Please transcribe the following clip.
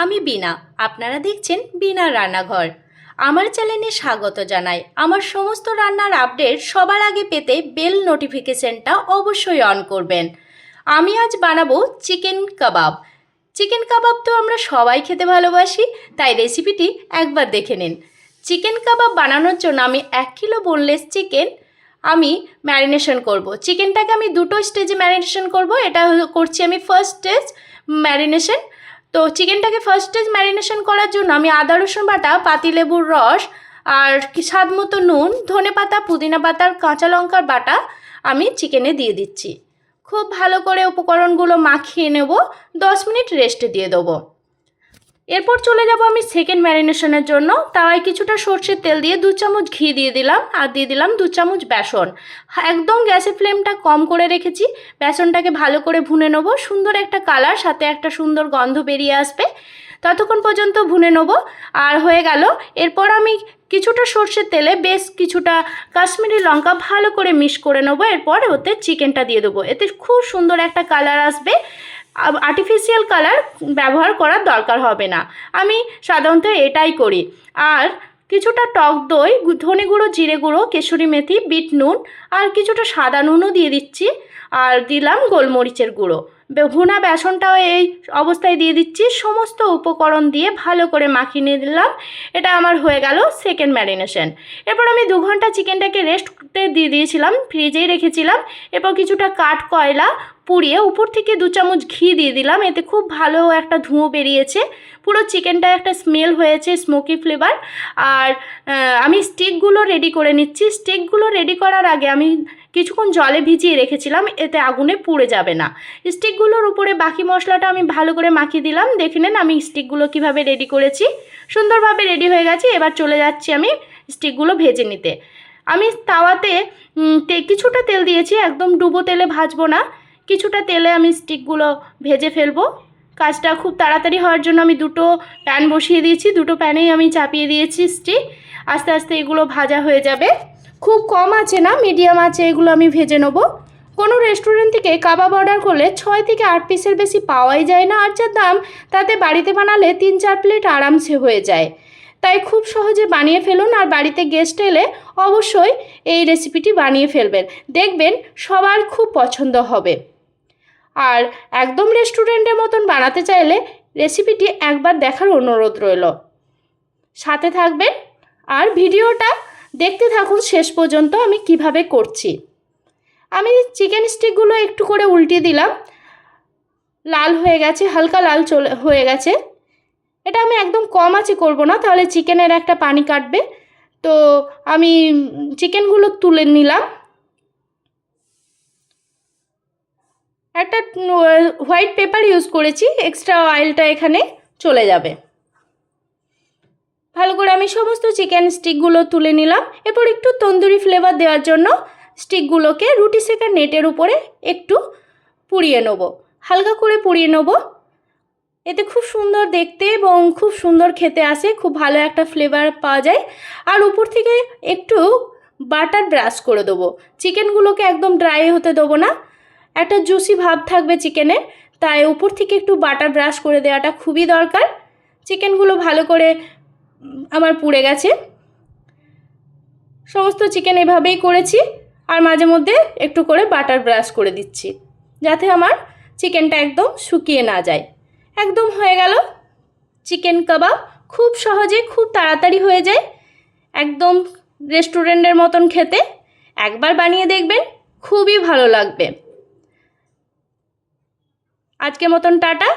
আমি বিনা। আপনারা দেখছেন বিনার রান্নাঘর। আমার চ্যানেলে স্বাগত জানাই। আমার সমস্ত রান্নার আপডেট সবার আগে পেতে বেল নোটিফিকেশনটা অবশ্যই অন করবেন। আমি আজ বানাবো চিকেন কাবাব। চিকেন কাবাব তো আমরা সবাই খেতে ভালোবাসি, তাই রেসিপিটি একবার দেখে নিন। চিকেন কাবাব বানানোর জন্য আমি 1 কিলো বোনলেস চিকেন আমি ম্যারিনেশন করব। চিকেনটাকে আমি দুটো স্টেজে ম্যারিনেশন করব। এটা করছি আমি ফার্স্ট স্টেজ ম্যারিনেশন। তো চিকেনটাকে ফার্স্ট স্টেজ ম্যারিনেশন করার জন্য আমি আদা রসুন বাটা, পাতিলেবুর রস আর স্বাদ মতো নুন, ধনেপাতা, পুদিনা পাতার, কাঁচা লঙ্কার বাটা আমি চিকেনে দিয়ে দিচ্ছি। খুব ভালো করে উপকরণগুলো মাখিয়ে নেব, 10 মিনিট রেস্টে দিয়ে দেবো। এরপর চলে যাব আমি সেকেন্ড ম্যারিনেশনের জন্য। তাওয়ায় কিছুটা সর্ষের তেল দিয়ে 2 চামচ ঘি দিয়ে দিলাম আর দিয়ে দিলাম 2 চামচ বেসন। একদম গ্যাসের ফ্লেমটা কম করে রেখেছি। বেসনটাকে ভালো করে ভুনে নেবো, সুন্দর একটা কালার, সাথে একটা সুন্দর গন্ধ বেরিয়ে আসবে, ততক্ষণ পর্যন্ত ভুনে নেব। আর হয়ে গেল। এরপর আমি কিছুটা সর্ষের তেলে বেশ কিছুটা কাশ্মীরি লঙ্কা ভালো করে মিক্স করে নেবো। এরপর ওতে চিকেনটা দিয়ে দেবো। এতে খুব সুন্দর একটা কালার আসবে। আর্টিফিশিয়াল কালার ব্যবহার করার দরকার হবে না, আমি সাধারণত এটাই করি। আর কিছুটা টক দই, ধনে গুঁড়ো, জিরে গুঁড়ো, কেশরি মেথি, বিট নুন আর কিছুটা সাদা নুনও দিয়ে দিচ্ছি। আর দিলাম গোলমরিচের গুঁড়ো। ভুনা বেসনটাও এই অবস্থায় দিয়ে দিচ্ছি। সমস্ত উপকরণ দিয়ে ভালো করে মাখিয়ে নিয়ে দিলাম। এটা আমার হয়ে গেল সেকেন্ড ম্যারিনেশন। এরপর আমি 2 ঘন্টা চিকেনটাকে রেস্টে দিয়ে দিয়েছিলাম, ফ্রিজেই রেখেছিলাম। এরপর কিছুটা কাঠ কয়লা পুড়িয়ে উপর থেকে 2 চামচ ঘি দিয়ে দিলাম। এতে খুব ভালো একটা ধোঁয়া বেরিয়েছে, পুরো চিকেনটা একটা স্মেল হয়েছে, স্মোকি ফ্লেভার। আর আমি স্টিকগুলো রেডি করে নিচ্ছি। স্টিকগুলো রেডি করার আগে আমি কিছুক্ষণ জলে ভিজিয়ে রেখেছিলাম, এতে আগুনে পুড়ে যাবে না। স্টিকগুলোর উপরে বাকি মশলাটা আমি ভালো করে মাখিয়ে দিলাম। দেখে নেন আমি স্টিকগুলো কিভাবে রেডি করেছি। সুন্দরভাবে রেডি হয়ে গেছে। এবার চলে যাচ্ছি আমি স্টিকগুলো ভেজে নিতে। আমি তাওয়াতে কিছুটা তেল দিয়েছি, একদম ডুবো তেলে ভাজবো না, কিছুটা তেলে আমি স্টিকগুলো ভেজে ফেলবো। কাজটা খুব তাড়াতাড়ি হওয়ার জন্য আমি 2টো প্যান বসিয়ে দিয়েছি, 2টো প্যানেই আমি চাপিয়ে দিয়েছি স্টিক। আস্তে আস্তে এগুলো ভাজা হয়ে যাবে। খুব কম আছে না, মিডিয়াম আছে, এগুলো আমি ভেজে নেবো। কোনো রেস্টুরেন্ট থেকে কাবাব অর্ডার করলে 6 থেকে 8 পিসের বেশি পাওয়াই যায় না। আর যা দাম, তাতে বাড়িতে বানালে 3-4 প্লেট আরামসে হয়ে যায়। তাই খুব সহজে বানিয়ে ফেলুন। আর বাড়িতে গেস্ট এলে অবশ্যই এই রেসিপিটি বানিয়ে ফেলবেন, দেখবেন সবার খুব পছন্দ হবে। আর একদম রেস্টুরেন্টের মতন বানাতে চাইলে রেসিপিটি একবার দেখার অনুরোধ রইল। সাথে থাকবেন আর ভিডিওটা দেখতে থাকুন শেষ পর্যন্ত আমি কিভাবে করছি। আমি চিকেন স্টিকগুলো একটু করে উল্টে দিলাম, লাল হয়ে গেছে, হালকা লাল হয়ে গেছে। এটা আমি একদম কম আঁচে করব না, তাহলে চিকেনের একটা পানি কাটবে। তো আমি চিকেনগুলো তুলে নিলাম। একটা হোয়াইট পেপার ইউজ করেছি, এক্সট্রা অয়েলটা এখানে চলে যাবে। ভালো করে আমি সমস্ত চিকেন স্টিকগুলো তুলে নিলাম। এরপর একটু তন্দুরি ফ্লেভার দেওয়ার জন্য স্টিকগুলোকে রুটি সেকার নেটের উপরে একটু পুড়িয়ে নেব, হালকা করে পুড়িয়ে নেব। এতে খুব সুন্দর দেখতে এবং খুব সুন্দর খেতে আসে, খুব ভালো একটা ফ্লেভার পাওয়া যায়। আর উপর থেকে একটু বাটার ব্রাশ করে দেবো। চিকেনগুলোকে একদম ড্রাই হতে দেবো না, একটা জুসি ভাব থাকবে চিকেনে, তাই উপর থেকে একটু বাটার ব্রাশ করে দেওয়াটা খুবই দরকার। চিকেনগুলো ভালো করে আমার পুড়ে গেছে। সমস্ত চিকেন এভাবেই করেছি। আর মাঝে মধ্যে একটু করে বাটার ব্রাশ করে দিচ্ছি, যাতে আমার চিকেনটা একদম শুকিয়ে না যায়। একদম হয়ে গেল চিকেন কাবাব। খুব সহজে, খুব তাড়াতাড়ি হয়ে যায়, একদম রেস্টুরেন্টের মতন খেতে। একবার বানিয়ে দেখবেন, খুবই ভালো লাগবে। আজকের মতন টাটা।